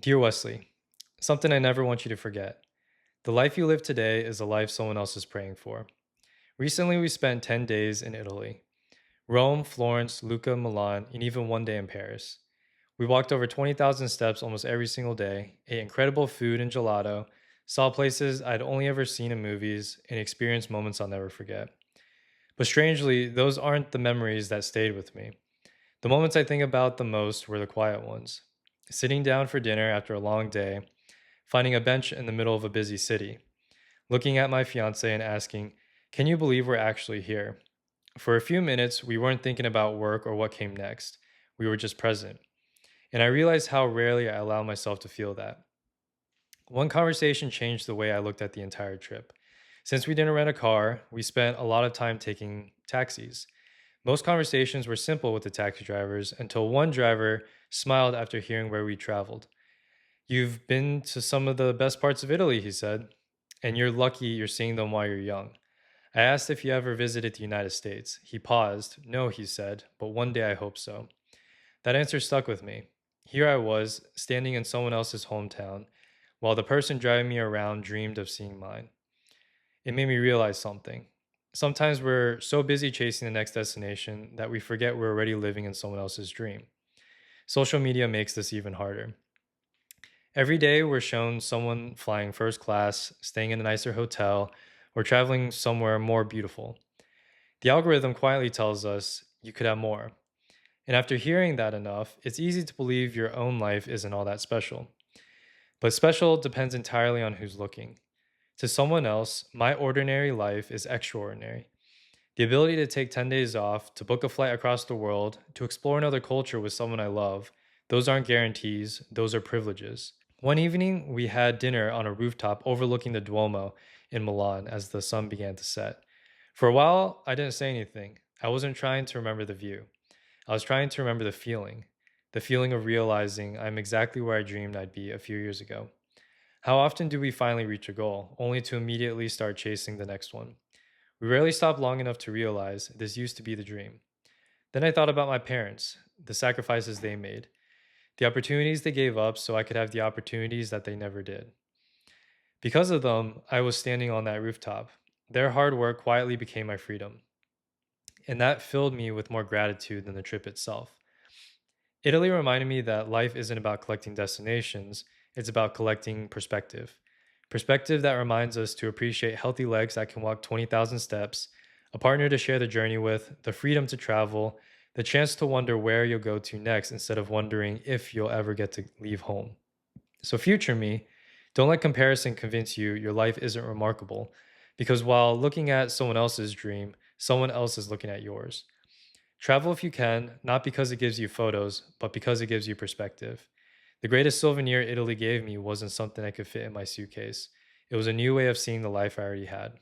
Dear Wesley, something I never want you to forget. The life you live today is a life someone else is praying for. Recently, we spent 10 days in Italy: Rome, Florence, Lucca, Milan, and even one day in Paris. We walked over 20,000 steps almost every single day, ate incredible food and gelato, saw places I'd only ever seen in movies, and experienced moments I'll never forget. But strangely, those aren't the memories that stayed with me. The moments I think about the most were the quiet ones. Sitting down for dinner after a long day, finding a bench in the middle of a busy city, looking at my fiance and asking, "Can you believe we're actually here?" For a few minutes, we weren't thinking about work or what came next. We were just present. And I realized how rarely I allow myself to feel that. One conversation changed the way I looked at the entire trip. Since we didn't rent a car, we spent a lot of time taking taxis. Most conversations were simple with the taxi drivers until one driver smiled after hearing where we traveled. "You've been to some of the best parts of Italy," he said, "and you're lucky you're seeing them while you're young." I asked if he ever visited the United States. He paused. "No," he said, "but one day I hope so." That answer stuck with me. Here I was, standing in someone else's hometown, while the person driving me around dreamed of seeing mine. It made me realize something. Sometimes we're so busy chasing the next destination that we forget we're already living in someone else's dream. Social media makes this even harder. Every day, we're shown someone flying first class, staying in a nicer hotel, or traveling somewhere more beautiful. The algorithm quietly tells us you could have more. And after hearing that enough, it's easy to believe your own life isn't all that special. But special depends entirely on who's looking. To someone else, my ordinary life is extraordinary. The ability to take 10 days off, to book a flight across the world, to explore another culture with someone I love, those aren't guarantees, those are privileges. One evening, we had dinner on a rooftop overlooking the Duomo in Milan as the sun began to set. For a while, I didn't say anything. I wasn't trying to remember the view. I was trying to remember the feeling of realizing I'm exactly where I dreamed I'd be a few years ago. How often do we finally reach a goal, only to immediately start chasing the next one? We rarely stop long enough to realize this used to be the dream. Then I thought about my parents, the sacrifices they made, the opportunities they gave up so I could have the opportunities that they never did. Because of them, I was standing on that rooftop. Their hard work quietly became my freedom, and that filled me with more gratitude than the trip itself. Italy reminded me that life isn't about collecting destinations, it's about collecting perspective. Perspective that reminds us to appreciate healthy legs that can walk 20,000 steps, a partner to share the journey with, the freedom to travel, the chance to wonder where you'll go to next instead of wondering if you'll ever get to leave home. So, future me, don't let comparison convince you your life isn't remarkable, because while looking at someone else's dream, someone else is looking at yours. Travel if you can, not because it gives you photos, but because it gives you perspective. The greatest souvenir Italy gave me wasn't something I could fit in my suitcase. It was a new way of seeing the life I already had.